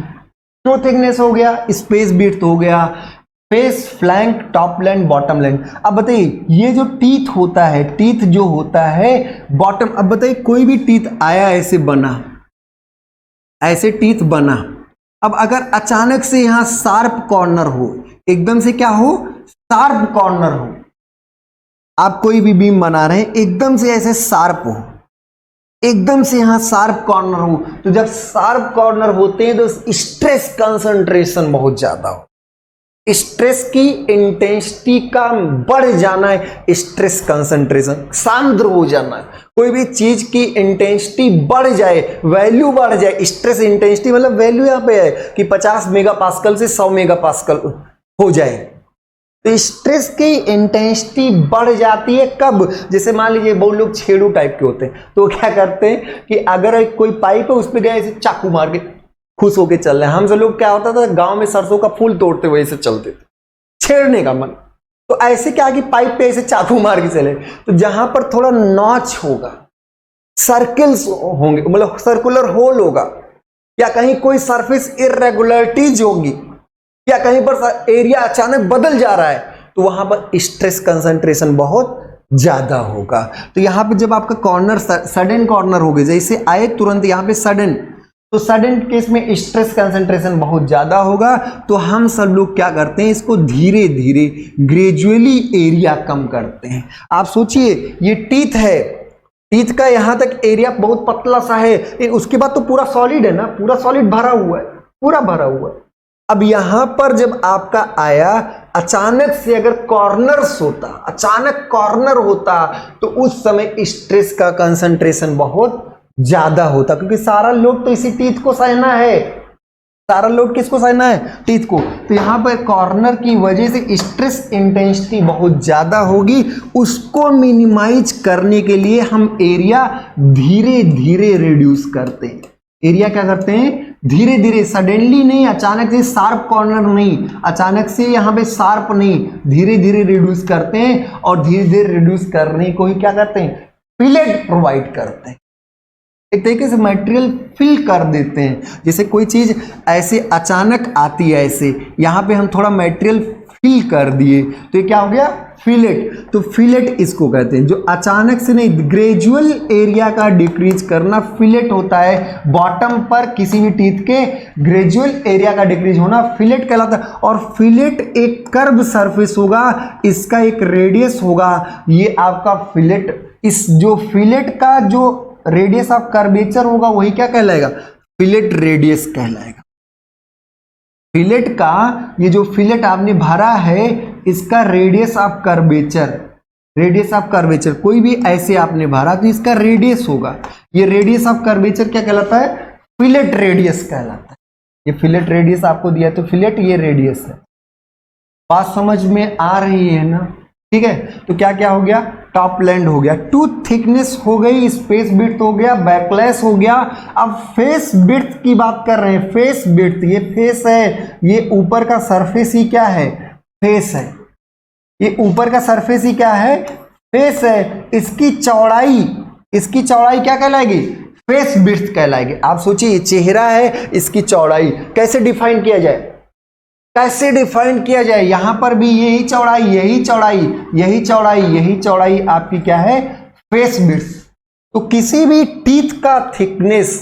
टू थिकनेस हो गया, स्पेस विड्थ हो गया, face, flank, top line, bottom line. अब बताइए ये जो टीथ होता है, टीथ जो होता है बॉटम, अब बताइए कोई भी टीथ आया ऐसे बना, ऐसे टीथ बना। अब अगर अचानक से यहां शार्प कॉर्नर हो, एकदम से क्या हो, शार्प कॉर्नर हो। आप कोई भी बीम बना रहे हैं, एकदम से ऐसे शार्प हो, एकदम से यहां शार्प कॉर्नर हो। तो जब शार्प कॉर्नर होते हैं तो स्ट्रेस कंसंट्रेशन बहुत ज्यादा हो, स्ट्रेस की इंटेंसिटी का बढ़ जाना है, स्ट्रेस कंसंट्रेशन सांद्र हो जाना है। कोई भी चीज की इंटेंसिटी बढ़ जाए, वैल्यू बढ़ जाए, स्ट्रेस इंटेंसिटी मतलब वैल्यू यहां पे है कि 50 मेगापास्कल से 100 मेगापास्कल हो जाए, तो स्ट्रेस की इंटेंसिटी बढ़ जाती है। कब? जैसे मान लीजिए बहुत लोग छेड़ू टाइप के होते हैं, तो वो क्या करते हैं कि अगर कोई पाइप है उस पर गए ऐसे चाकू मार के खुश होके चल रहे हैं। हम सब लोग क्या होता था, गांव में सरसों का फूल तोड़ते हुए ऐसे चलते थे, छेड़ने का मन। तो ऐसे क्या कि पाइप पे ऐसे चाकू मार के चले, तो जहां पर थोड़ा नॉच होगा, सर्कल्स होंगे, मतलब सर्कुलर होल होगा, या कहीं कोई सरफेस इरेगुलरिटीज होगी, या कहीं पर एरिया अचानक बदल जा रहा है, तो वहां पर स्ट्रेस कंसंट्रेशन बहुत ज्यादा होगा। तो यहां पे जब आपका कॉर्नर सडन कॉर्नर हो गया, जैसे आए तुरंत यहां पे सडन, तो सडन केस में स्ट्रेस कंसंट्रेशन बहुत ज्यादा होगा। तो हम सब लोग क्या करते हैं, इसको धीरे धीरे ग्रेजुअली एरिया कम करते हैं। आप सोचिए ये टीथ है, टीथ का यहां तक एरिया बहुत पतला सा है, उसके बाद तो पूरा सॉलिड है ना, पूरा सॉलिड भरा हुआ है, पूरा भरा हुआ है। अब यहां पर जब आपका आया, अचानक से अगर कॉर्नर्स होता, अचानक कॉर्नर होता, तो उस समय स्ट्रेस का कंसंट्रेशन बहुत ज्यादा होता, क्योंकि सारा लोड तो इसी टीथ को सहना है, सारा लोड किसको सहना है, टीथ को। तो यहां पर कॉर्नर की वजह से स्ट्रेस इंटेंसिटी बहुत ज्यादा होगी। उसको मिनिमाइज करने के लिए हम एरिया धीरे धीरे रिड्यूस करते हैं। एरिया क्या करते हैं, धीरे धीरे, सडनली नहीं, अचानक से शार्प कॉर्नर नहीं, अचानक से यहां पे शार्प नहीं, धीरे धीरे रिड्यूस करते हैं। और धीरे धीरे रिड्यूस करने को ही क्या करते हैं, फिलेट प्रोवाइड करते हैं, एक तरीके से मटेरियल फिल कर देते हैं। जैसे कोई चीज ऐसे अचानक आती है, ऐसे यहां पे हम थोड़ा मटेरियल फिल कर दिए, तो ये क्या हो गया, फिलेट। तो फिलेट इसको कहते हैं, जो अचानक से नहीं, ग्रेजुअल एरिया का डिक्रीज करना फिलेट होता है। बॉटम पर किसी भी टीथ के ग्रेजुअल एरिया का डिक्रीज होना फिलेट कहलाता है। और फिलेट एक कर्व सरफेस होगा, इसका एक रेडियस होगा, ये आपका फिलेट, इस जो फिलेट का जो रेडियस ऑफ कर्वेचर होगा वही क्या कहलाएगा, फिलेट रेडियस कहलाएगा। फिलेट का ये जो फिलेट आपने भरा है, इसका radius of curvature, radius of curvature, कोई भी ऐसे आपने भरा तो इसका रेडियस होगा। ये रेडियस ऑफ कर्वेचर क्या कहलाता है, फिलेट रेडियस कहलाता है। ये फिलेट रेडियस आपको दिया है, तो फिलेट ये रेडियस है। बात समझ में आ रही है ना, ठीक है। तो क्या क्या हो गया, टॉप लैंड हो गया, टूथ थिकनेस हो गई, स्पेस विड्थ हो गया, बैकलैश हो गया। अब फेस विड्थ की बात कर रहे हैं, फेस विड्थ, ये फेस है, ये ऊपर का सरफेस ही क्या है, फेस है, ये ऊपर का सरफेस ही क्या है, फेस है। इसकी चौड़ाई, इसकी चौड़ाई क्या कहलाएगी, फेस विड्थ कहलाएगी। आप सोचिए चेहरा है, इसकी चौड़ाई कैसे डिफाइन किया जाए, कैसे डिफाइन किया जाए, यहां पर भी यही चौड़ाई, यही चौड़ाई, यही चौड़ाई, यही चौड़ाई आपकी क्या है, फेस विड्थ। तो किसी भी टीथ का थिकनेस,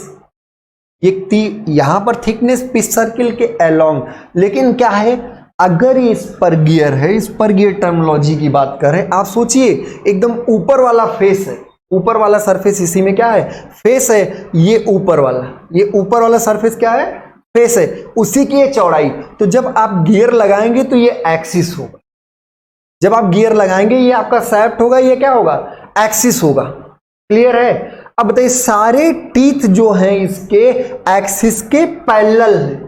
यहां पर थिकनेस पिच सर्किल के अलोंग, लेकिन क्या है, अगर ये स्पर गियर है, स्पर गियर टर्मिनोलॉजी की बात करें, आप सोचिए एकदम ऊपर वाला फेस है, ऊपर वाला सरफेस, इसी में क्या है, फेस है, ये ऊपर वाला, ये ऊपर वाला सरफेस क्या है, फेस है, उसी की ये चौड़ाई। तो जब आप गियर लगाएंगे तो ये एक्सिस होगा, जब आप गियर लगाएंगे ये आपका शाफ्ट होगा, ये क्या होगा, एक्सिस होगा। क्लियर है। अब बताइए सारे टीथ जो हैं इसके एक्सिस के पैरेलल हैं,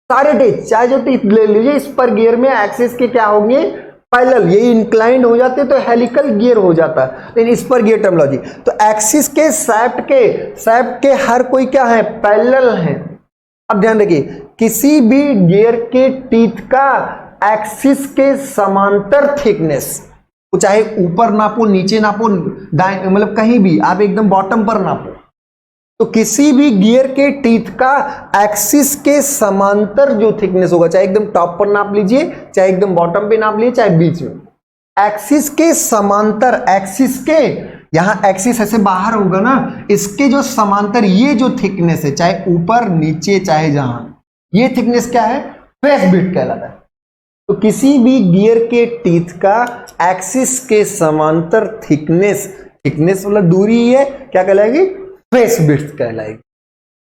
सारे टीथ, चाहे जो टीथ ले लीजिए इस पर गियर में एक्सिस के क्या होंगे, पैरेलल। ये इंक्लाइंड हो जाते तो हेलिकल गियर हो जाता, लेकिन इस पर गियर टर्मिनोलॉजी। तो एक्सिस के शाफ्ट के हर कोई क्या है, पैरेलल है। अब ध्यान रखिए, किसी भी गियर के टीथ का एक्सिस के समांतर थिकनेस, चाहे ऊपर नापो, नीचे नापो, मतलब कहीं भी आप एकदम बॉटम पर नापो, तो किसी भी गियर के टीथ का एक्सिस के समांतर जो थिकनेस होगा, चाहे एकदम टॉप पर नाप लीजिए, चाहे एकदम बॉटम पे नाप लीजिए, चाहे बीच में, एक्सिस के समांतर, एक्सिस के, यहां एक्सिस ऐसे बाहर होगा ना, इसके जो समांतर ये जो थिकनेस है, चाहे ऊपर नीचे चाहे जहां, ये थिकनेस क्या है, फेस विड्थ कहलाता है। तो किसी भी गियर के टीथ का एक्सिस के समांतर थिकनेस, थिकनेस मतलब दूरी है, क्या कहलाएगी? फेस विड्थ कहलाएगी।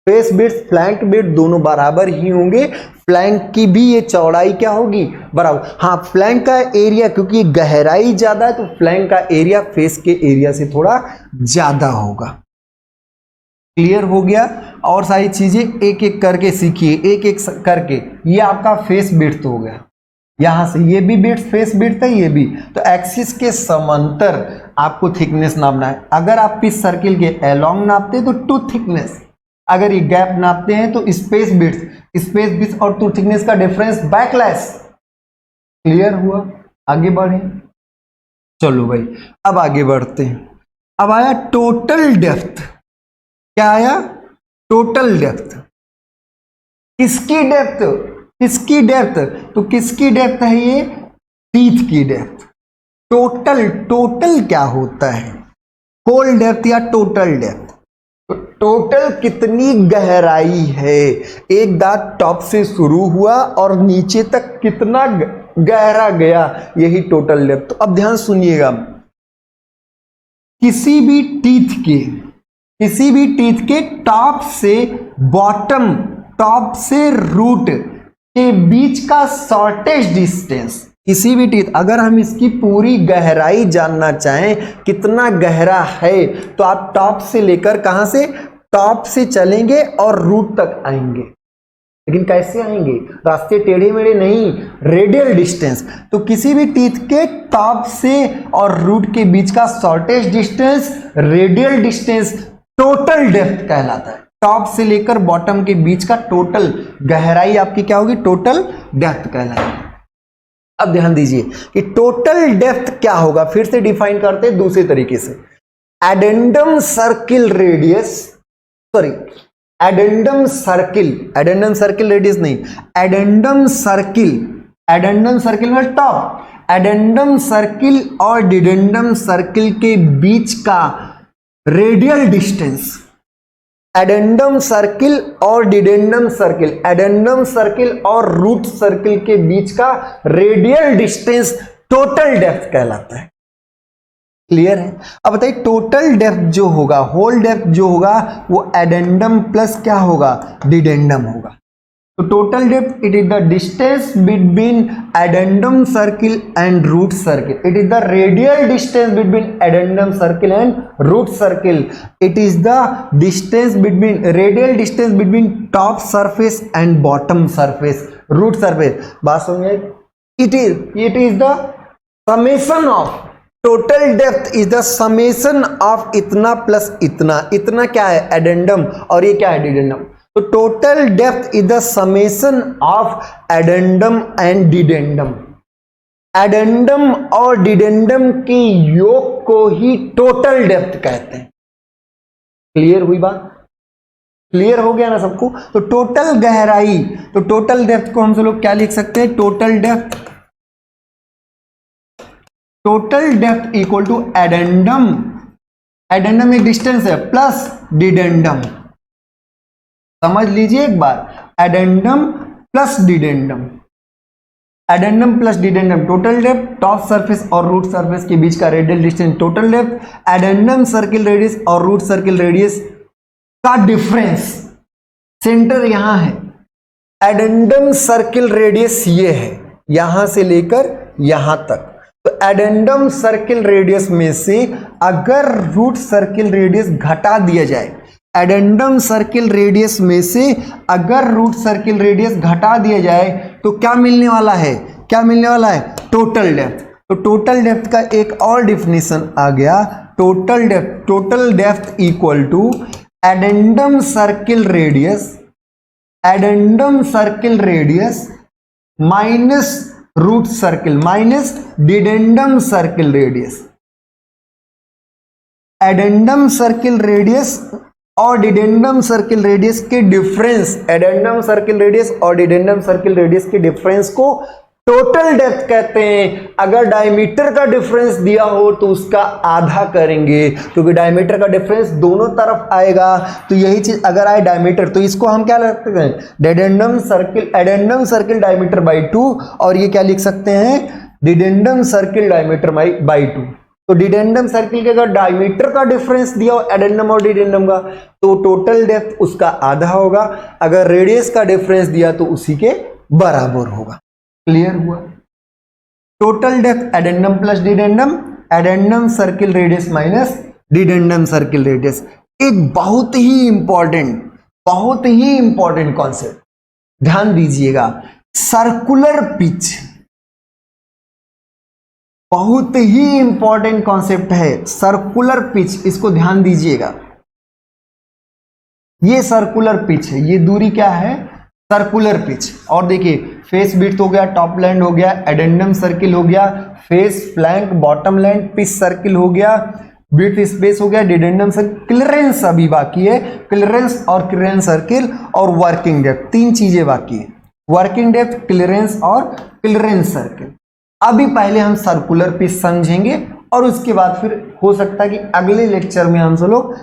फेस विड्थ, फ्लैंक विड्थ दोनों बराबर ही होंगे। फ्लैंक की भी ये चौड़ाई क्या होगी? बराबर। हाँ, फ्लैंक का एरिया, क्योंकि ये गहराई ज्यादा है तो फ्लैंक का एरिया फेस के एरिया से थोड़ा ज्यादा होगा। क्लियर हो गया? और सारी चीजें एक एक करके सीखिए, एक एक करके। ये आपका फेस विड्थ हो गया, यहां से ये भी विड्थ, फेस विड्थ है, ये भी। तो एक्सिस के समांतर आपको थिकनेस नापना है। अगर आप पिच सर्किल के अलोंग नापते हैं तो टू थिकनेस, अगर ये गैप नापते हैं तो स्पेस विड्थ और टू थिकनेस का डिफरेंस बैकलैश। क्लियर हुआ? आगे बढ़े, चलो भाई अब आगे बढ़ते हैं। अब आया टोटल डेप्थ। क्या आया? Total depth. किसकी डेप्थ? किसकी डेप्थ? तो किसकी डेप्थ है ये? टीथ की डेप्थ। टोटल, टोटल क्या होता है? होल डेप्थ या टोटल डेप्थ? तो टोटल कितनी गहराई है, एक दांत टॉप से शुरू हुआ और नीचे तक कितना गहरा गया, यही टोटल डेप्थ। तो अब ध्यान सुनिएगा, किसी भी टीथ के टॉप से बॉटम, टॉप से रूट के बीच का शॉर्टेस्ट डिस्टेंस, किसी भी टीथ, अगर हम इसकी पूरी गहराई जानना चाहें कितना गहरा है, तो आप टॉप से लेकर, कहां से? टॉप से चलेंगे और रूट तक आएंगे। लेकिन कैसे आएंगे? रास्ते टेढ़े मेढ़े नहीं, रेडियल डिस्टेंस। तो किसी भी टीथ के टॉप से और रूट के बीच का shortest distance, radial distance, total depth कहलाता है। टॉप से लेकर बॉटम के बीच का टोटल गहराई आपकी क्या होगी? टोटल डेप्थ कहलाएगी। अब ध्यान दीजिए कि टोटल डेप्थ क्या होगा, फिर से डिफाइन करते हैं दूसरे तरीके से। Addendum circle radius, sorry addendum circle radius नहीं, एडेंडम सर्किल में टॉप, एडेंडम सर्किल और डिडेंडम सर्किल के बीच का रेडियल डिस्टेंस, एडेंडम सर्किल और डिडेंडम सर्किल, एडेंडम सर्किल और रूट सर्किल के बीच का रेडियल डिस्टेंस टोटल डेप्थ कहलाता है। क्लियर है? अब बताइए, टोटल डेप्थ जो होगा, होल डेप्थ जो होगा, वो एडेंडम प्लस क्या होगा? डिडेंडम होगा। तो total depth, it is the distance between addendum circle and root circle, it is the radial distance between addendum circle and root circle, it is the distance between, radial distance between top surface and bottom surface, root surface. बात समझे? It is the summation of, total depth is the summation of इतना plus इतना। इतना क्या है? Addendum, और ये क्या है? डिडेंडम। तो total depth is the summation of addendum and dedendum. Addendum और डिडेंडम के योग को ही टोटल डेप्थ कहते हैं। क्लियर हुई बात? क्लियर हो गया ना सबको? तो टोटल गहराई, तो टोटल डेप्थ को हम सब लोग क्या लिख सकते हैं? Total depth equal to addendum, addendum एक डिस्टेंस है, प्लस डिडेंडम। समझ लीजिए एक बार, addendum plus dedendum, addendum plus dedendum, total depth top surface और रूट सरफेस के बीच का radial distance total depth, addendum circle radius और रूट सर्किल रेडियस का डिफरेंस, सेंटर यहां है, एडेंडम सर्किल रेडियस ये है, यहां से लेकर यहां तक। तो एडेंडम सर्किल रेडियस में से अगर रूट सर्किल रेडियस घटा दिया जाए, एडेंडम सर्किल रेडियस में से अगर रूट सर्किल रेडियस घटा दिया जाए तो क्या मिलने वाला है? क्या मिलने वाला है? Total depth. तो टोटल डेप्थ का एक और डिफिनेशन आ गया, total depth equal to addendum circle radius minus root circle minus dedendum circle radius. Addendum circle radius और डिडेंडम सर्किल रेडियस के डिफरेंस, एडेंडम सर्किल रेडियस और डिडेंडम सर्किल रेडियस के डिफरेंस को टोटल डेप्थ कहते हैं अगर डायमीटर का difference दिया हो तो उसका आधा करेंगे, क्योंकि डायमीटर का डिफरेंस दोनों तरफ आएगा। तो यही चीज अगर आए डायमीटर तो इसको हम क्या लिखते हैं, एडेंडम सर्किल डायमीटर बाई 2, और ये क्या लिख सकते हैं, डिडेंडम सर्किल डायमीटर बाई 2। तो डिडेंडम सर्किल के अगर डायमीटर का डिफरेंस दिया हो एडेंडम और डिडेंडम का तो टोटल डेप्थ उसका आधा होगा, अगर रेडियस का डिफरेंस दिया तो उसी के बराबर होगा। क्लियर हुआ? Total depth addendum plus dedendum, addendum circle radius minus dedendum circle radius. एक बहुत ही इंपॉर्टेंट कॉन्सेप्ट ध्यान दीजिएगा, सर्कुलर पिच बहुत ही इंपॉर्टेंट कॉन्सेप्ट है, सर्कुलर पिच, इसको ध्यान दीजिएगा। ये सर्कुलर पिच है, ये दूरी क्या है, सर्कुलर पिच। और देखिए फेस विड्थ हो गया, टॉप लेंथ हो गया, एडेंडम सर्किल हो गया, face flank bottom length, pitch circle हो गया, विड्थ स्पेस हो गया, डिडेंडम सर्किल, क्लियरेंस अभी बाकी है, क्लियरेंस और क्लियरेंस सर्किल और वर्किंग डेप्थ, तीन चीजें बाकी है, वर्किंग डेप्थ, क्लियरेंस और क्लियरेंस सर्किल। अभी पहले हम सर्कुलर पिच समझेंगे और उसके बाद फिर हो सकता है कि अगले लेक्चर में हम सब लोग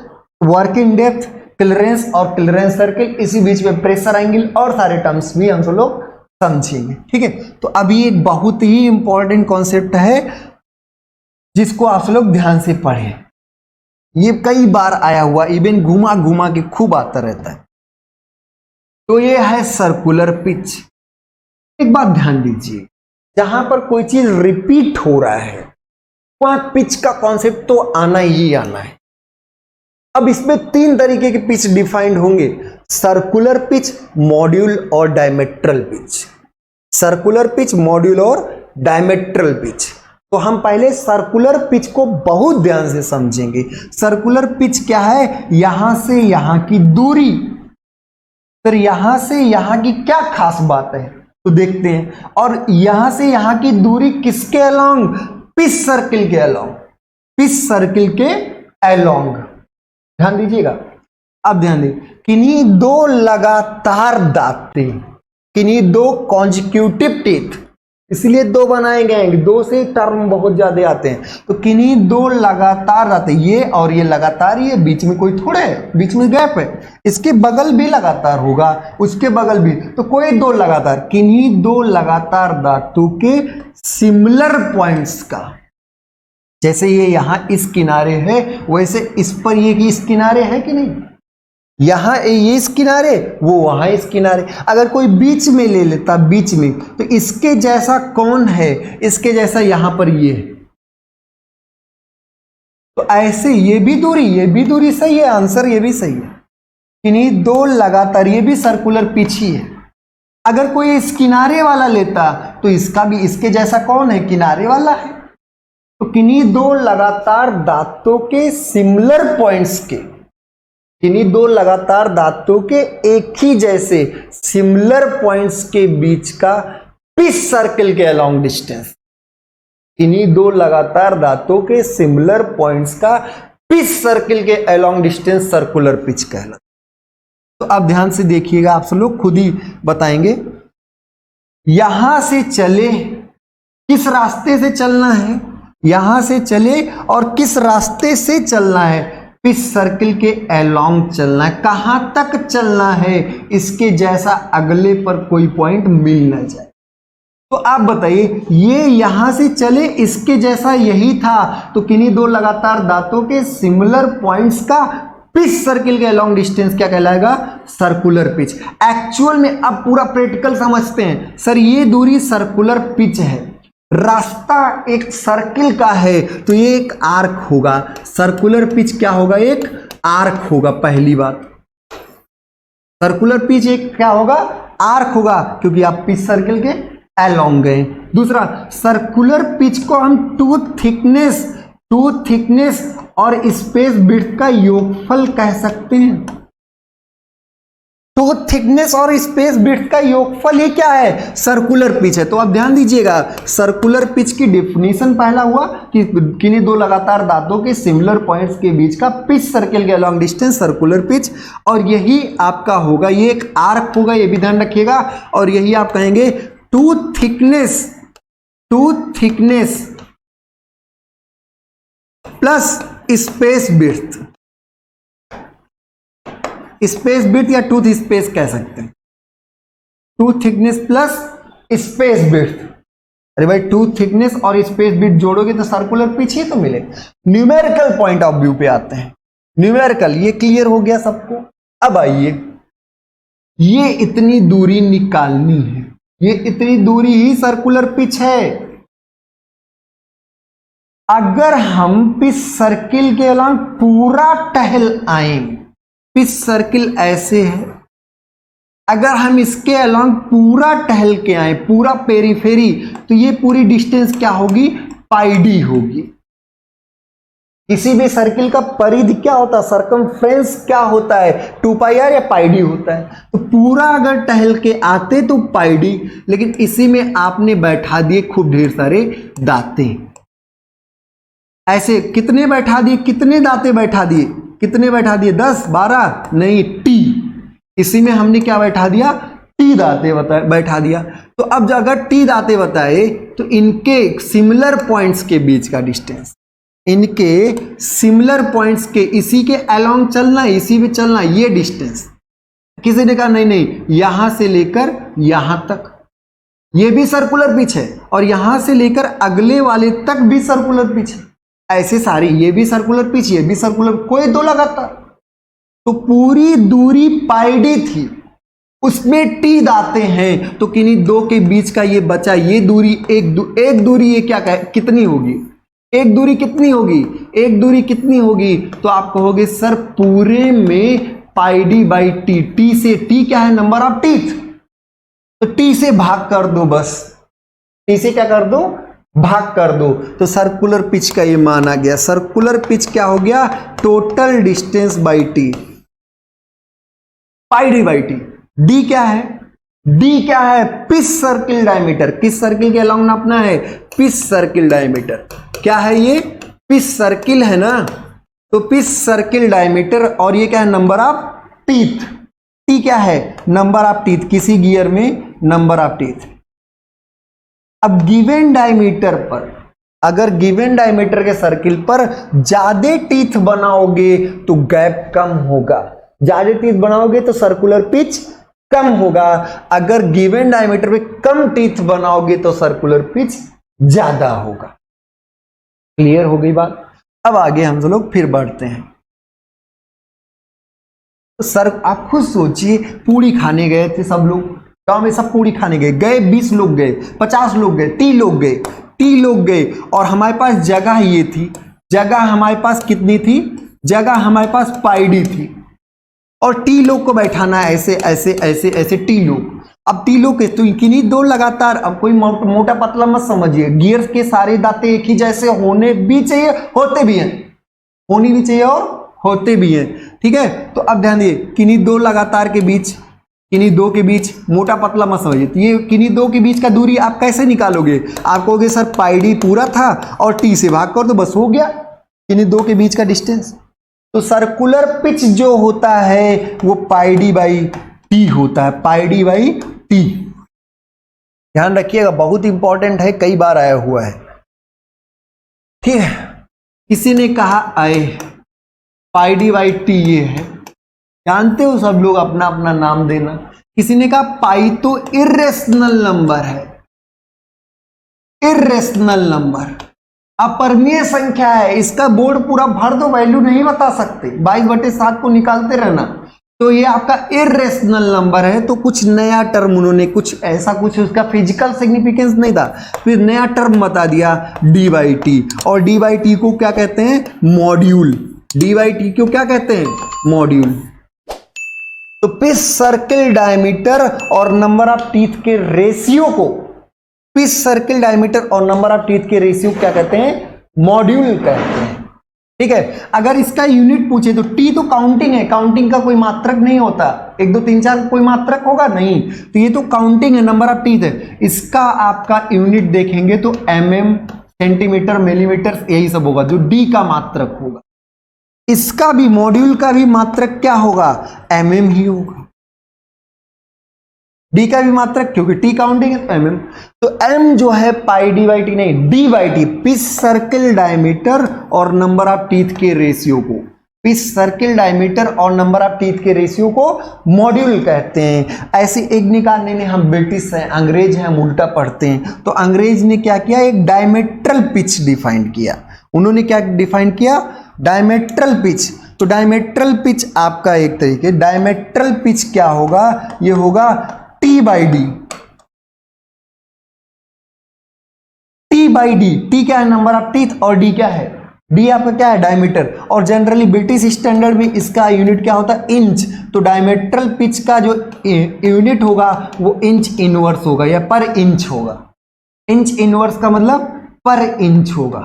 वर्किंग डेप्थ, क्लियरेंस और क्लियरेंस सर्किल, इसी बीच में प्रेशर एंगल और सारे टर्म्स भी हम सब लोग समझेंगे। ठीक है, तो अभी एक बहुत ही इंपॉर्टेंट कॉन्सेप्ट है जिसको आप सब लोग ध्यान से पढ़ें। ये कई बार आया हुआ, इवन घुमा घुमा के खूब आता रहता है। तो ये है सर्कुलर पिच। एक बात ध्यान दीजिए, जहां पर कोई चीज रिपीट हो रहा है वहां पिच का कॉन्सेप्ट तो आना ही आना है। अब इसमें तीन तरीके के पिच डिफाइंड होंगे, सर्कुलर पिच, मॉड्यूल और diametral pitch. Circular pitch, module और डायमेट्रल पिच। तो हम पहले सर्कुलर पिच को बहुत ध्यान से समझेंगे। सर्कुलर पिच क्या है, यहां से यहां की दूरी, फिर यहां से यहां की क्या खास बात है तो देखते हैं। और यहां से यहां की दूरी किसके अलोंग, पिच सर्किल के अलोंग, पिच सर्किल के अलोंग। ध्यान दीजिएगा, अब ध्यान दीजिए, किन्हीं दो लगातार दांतें, किन्हीं दो कॉन्जिक्यूटिव टीथ, इसलिए दो बनाए गए हैं, दो से टर्म बहुत ज्यादा आते हैं। तो किन्हीं दो लगातार दांतें, ये और ये लगातार, ये बीच में कोई थोड़े है, बीच में गैप है, इसके बगल भी लगातार होगा, उसके बगल भी, तो कोई दो लगातार, किन्हीं दो लगातार दांतों के सिमिलर पॉइंट्स का, जैसे ये यहां इस किनारे है वैसे इस पर ये इस किनारे है कि नहीं, यहां ये इस किनारे, वो वहां इस किनारे। अगर कोई बीच में ले लेता, बीच में, तो इसके जैसा कौन है, इसके जैसा यहां पर ये है, तो ऐसे ये भी दूरी सही है, आंसर ये भी सही है। किन्हीं दो लगातार, ये भी सर्कुलर पिच ही है। अगर कोई इस किनारे वाला लेता तो इसका भी इसके जैसा कौन है, किनारे वाला है। तो किन्हीं दो लगातार दांतों के सिमिलर पॉइंट्स के, किन्हीं दो लगातार दांतों के एक ही जैसे सिमिलर पॉइंट्स के बीच का पिच सर्किल के अलोंग डिस्टेंस, किन्हीं दो लगातार दांतों के सिमिलर पॉइंट्स का पिच सर्किल के अलोंग डिस्टेंस सर्कुलर पिच कहलाता। तो अब ध्यान से देखिएगा, आप सब लोग खुद ही बताएंगे। यहां से चले, किस रास्ते से चलना है, यहां से चले और किस रास्ते से चलना है, पिच सर्किल के अलोंग चलना है। कहां तक चलना है, इसके जैसा अगले पर कोई पॉइंट मिल ना जाए। तो आप बताइए, ये यहां से चले, इसके जैसा यही था, तो किन्हीं दो लगातार दांतों के सिमिलर पॉइंट्स का पिच सर्किल के अलोंग डिस्टेंस क्या कहलाएगा, सर्कुलर पिच। एक्चुअल में अब पूरा प्रैक्टिकल समझते हैं। सर ये दूरी सर्कुलर पिच है, रास्ता एक सर्किल का है, तो ये एक आर्क होगा। सर्कुलर पिच क्या होगा, एक आर्क होगा। पहली बात, सर्कुलर पिच एक क्या होगा, आर्क होगा, क्योंकि आप पिच सर्किल के अलोंग गए। दूसरा, सर्कुलर पिच को हम टूथ थिकनेस और स्पेस विड्थ का योगफल कह सकते हैं। तो थिकनेस और स्पेस विड्थ का योगफल ही क्या है, सर्कुलर पिच है। तो आप ध्यान दीजिएगा, सर्कुलर पिच की डेफिनेशन पहला हुआ कि किन्हीं दो लगातार दांतों के सिमिलर पॉइंट्स के बीच का पिच सर्किल के अलोंग डिस्टेंस सर्कुलर पिच, और यही आपका होगा, ये एक आर्क होगा, ये भी ध्यान रखिएगा। और यही आप कहेंगे tooth thickness plus space width, space width या टूथ स्पेस कह सकते हैं, tooth thickness plus space width. अरे भाई टूथ थिकनेस और स्पेस विड्थ जोड़ोगे तो सर्कुलर पिच ही तो मिले। न्यूमेरिकल पॉइंट ऑफ व्यू पे आते हैं, न्यूमेरिकल, ये क्लियर हो गया सबको। अब आइए, ये इतनी दूरी निकालनी है, ये इतनी दूरी ही सर्कुलर पिच है। अगर हम पिच सर्किल के अलॉन्ग पूरा टहल आए, पिच सर्किल ऐसे है, अगर हम इसके अलॉन्ग पूरा टहल के आए, पूरा पेरीफेरी, तो ये पूरी डिस्टेंस क्या होगी, पाई डी होगी। किसी भी सर्किल का परिधि क्या होता है, सरकमफ्रेंस क्या होता है, 2 पाई आर या पाई डी होता है। तो पूरा अगर टहल के आते तो पाई डी, लेकिन इसी में आपने बैठा दिए खूब ढेर सारे दाते। ऐसे कितने बैठा दिए, कितने दाते बैठा दिए, कितने बैठा दिए, 10 12 नहीं, टी। इसी में हमने क्या बैठा दिया, टी दाते बैठा दिया। तो अब अगर टी दाते बताए तो इनके सिमिलर पॉइंट्स के बीच का डिस्टेंस, इनके सिमिलर पॉइंट्स के, इसी के अलोंग चलना, इसी में चलना, ये डिस्टेंस। किसी ने कहा नहीं नहीं, यहां से लेकर यहां तक ये भी सर्कुलर पिच है, और यहां से लेकर अगले वाले तक भी सर्कुलर पिच है। ऐसे सारी, ये भी सर्कुलर पिच, ये भी सर्कुलर, कोई दो लगातार। तो पूरी दूरी पाई डी थी, उसमें टी दाते हैं, तो किन्हीं दो के बीच का ये बचा, ये दूरी एक दूरी, ये क्या कितनी होगी, एक दूरी कितनी होगी, एक दूरी कितनी होगी, तो आप कहोगे सर पूरे में पाई डी बाई टी। टी से, टी क्या है, नंबर ऑफ टीथ, तो टी से भाग कर दो, बस टी से क्या कर दो, भाग कर दो। तो सर्कुलर पिच का ये मान आ गया। सर्कुलर पिच क्या हो गया, total distance by T, pi D by T. D क्या है, डी क्या है, पिच सर्किल डायमीटर, किस सर्किल के अलोंग नापना है, पिच सर्किल डायमीटर। क्या है ये, पिच सर्किल है ना, तो पिच सर्किल डायमीटर, और ये क्या है, नंबर ऑफ टीथ। टी क्या है, नंबर ऑफ टीथ, किसी गियर में नंबर ऑफ टीथ। अब गिवन डायमीटर पर, अगर गिवन डायमीटर के सर्किल पर ज्यादा टीथ बनाओगे तो गैप कम होगा, ज्यादा टीथ बनाओगे तो सर्कुलर पिच कम होगा। अगर गिवन डायमीटर पे कम टीथ बनाओगे तो सर्कुलर पिच ज्यादा होगा। क्लियर हो गई बात। अब आगे हम लोग फिर बढ़ते हैं। तो सर आप खुद सोचिए, पूड़ी खाने गए थे सब लोग, गांव में सब पूड़ी खाने गए, 20 लोग गए, 50 लोग गए, 30 लोग गए, और हमारे पास जगह ये थी, जगह हमारे पास कितनी थी, जगह हमारे पास पाई डी थी, और टी लोग को बैठाना ऐसे ऐसे ऐसे ऐसे टी लोग। अब टी लोग के तो किन्हीं दो लगातार, अब कोई मोटा पतला मत समझिए, गियर्स के सारे दांते एक ही जैसे होने भी चाहिए, होते भी हैं, होनी भी चाहिए और होते भी हैं, ठीक है। तो अब ध्यान दिए, किन्हीं दो लगातार के बीच, किन्हीं दो के बीच, मोटा पतला मत समझिए। तो ये किन्हीं दो के बीच का दूरी आप कैसे निकालोगे, आप कहोगे सर पाई डी पूरा था और टी से भाग कर तो बस हो गया किन्हीं दो के बीच का डिस्टेंस। तो सर्कुलर पिच जो होता है वो पाई डी बाई टी होता है, पाई डी बाई टी। ध्यान रखिएगा, बहुत इंपॉर्टेंट है, कई बार आया हुआ है, ठीक है। किसी ने कहा आए पाई डी बाई टी ये है, जानते हो सब लोग अपना अपना नाम देना। किसी ने कहा पाई तो इर्रेशनल नंबर है, इर्रेशनल नंबर अपरिमेय संख्या है, इसका बोर्ड पूरा भर दो, वैल्यू नहीं बता सकते, 22/7 को निकालते रहना। तो ये आपका इर्रेशनल नंबर है। तो कुछ नया टर्म उन्होंने, कुछ ऐसा, कुछ उसका फिजिकल सिग्निफिकेंस नहीं था, फिर नया टर्म बता दिया डी बाई टी। और डी बाई टी को क्या कहते हैं, मॉड्यूल। डी बाई टी को क्या कहते हैं, मॉड्यूल। तो पिच सर्किल डायमीटर और नंबर ऑफ टीथ के रेशियो को, पिच सर्किल डायमीटर और नंबर ऑफ टीथ के रेशियो क्या कहते हैं, मॉड्यूल कहते हैं, ठीक है। अगर इसका यूनिट पूछे तो टी तो काउंटिंग है, काउंटिंग का कोई मात्रक नहीं होता, 1 2 3 4 कोई मात्रक होगा नहीं, तो ये तो काउंटिंग है, नंबर ऑफ टीथ है। इसका आपका यूनिट देखेंगे तो mm, सेंटीमीटर, मिलीमीटर, यही सब होगा, जो डी का मात्रक होगा। इसका भी, मॉड्यूल का भी मात्रक क्या होगा, mm ही होगा। डी का भी मात्रक, क्योंकि टी काउंटिंग है तो एम। तो एम जो है पाई डी बाई टी नहीं, D by T, pitch circle diameter और नंबर ऑफ टीथ के रेशियो को, पिच सर्किल डायमीटर और नंबर ऑफ टीथ के रेशियो को मॉड्यूल कहते हैं। ऐसी एक निकालने ने, हम ब्रिटिश हैं, अंग्रेज हैं, हम उल्टा पढ़ते हैं, तो अंग्रेज ने क्या किया, एक डायमेट्रल पिच डिफाइन किया। उन्होंने क्या डिफाइन किया, डायमेट्रल पिच। तो डायमेट्रल पिच आपका एक तरीके, डायमेट्रल पिच क्या होगा, ये होगा T by D. T by D, T क्या है, नंबर ऑफ टीथ, और डी क्या है, डी आपका क्या है, डायमीटर। और जनरली ब्रिटिश स्टैंडर्ड में इसका यूनिट क्या होता है, इंच। तो डायमेट्रल पिच का जो यूनिट होगा वो इंच इनवर्स होगा या पर इंच होगा। इंच इनवर्स का मतलब पर इंच होगा।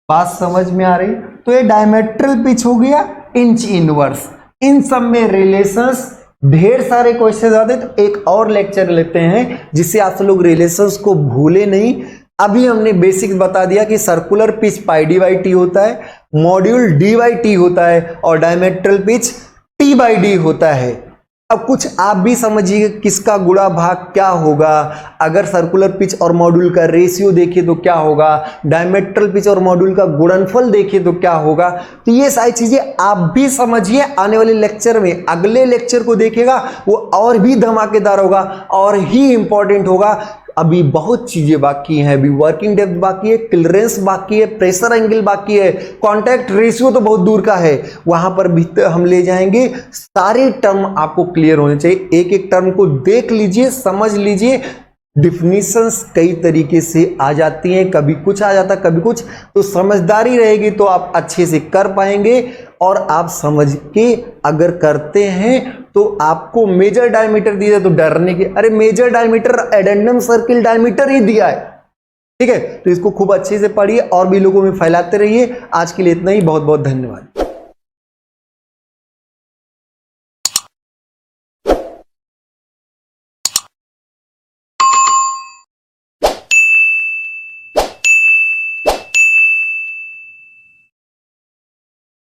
बात समझ में आ रही? तो ये डायमेट्रल पिच हो गया, इंच इनवर्स। इन सब में रिलेशंस ढेर सारे क्वेश्चन आते, तो एक और लेक्चर लेते हैं जिससे आप लोग रिलेशंस को भूले नहीं। अभी हमने बेसिक्स बता दिया कि circular pitch pi D by T होता है, मॉड्यूल डी बाई टी होता है और diametral pitch T by D होता है। अब कुछ आप भी समझिए किसका गुणा भाग क्या होगा, अगर सर्कुलर पिच और मॉड्यूल का रेशियो देखिए तो क्या होगा, डायमेट्रल पिच और मॉड्यूल का गुणनफल देखिए तो क्या होगा। तो ये सारी चीजें आप भी समझिए, आने वाले लेक्चर में, अगले लेक्चर को देखिएगा वो और भी धमाकेदार होगा और ही इंपॉर्टेंट होगा। अभी बहुत चीजें बाकी हैं, अभी वर्किंग डेप्थ बाकी है, क्लियरेंस बाकी है, प्रेशर एंगल बाकी है, कांटेक्ट रेशियो तो बहुत दूर का है, वहां पर भी हम ले जाएंगे। सारे टर्म आपको क्लियर होने चाहिए, एक एक टर्म को देख लीजिए, समझ लीजिए। डिफिनीशंस कई तरीके से आ जाती हैं, कभी कुछ आ जाता कभी कुछ, तो समझदारी रहेगी तो आप अच्छे से कर पाएंगे। और आप समझ के अगर करते हैं तो आपको मेजर डायमीटर दिया तो डरने के, अरे major diameter addendum circle diameter ही दिया है, ठीक है। तो इसको खूब अच्छे से पढ़िए और भी लोगों में फैलाते रहिए। आज के लिए इतना ही, बहुत बहुत धन्यवाद।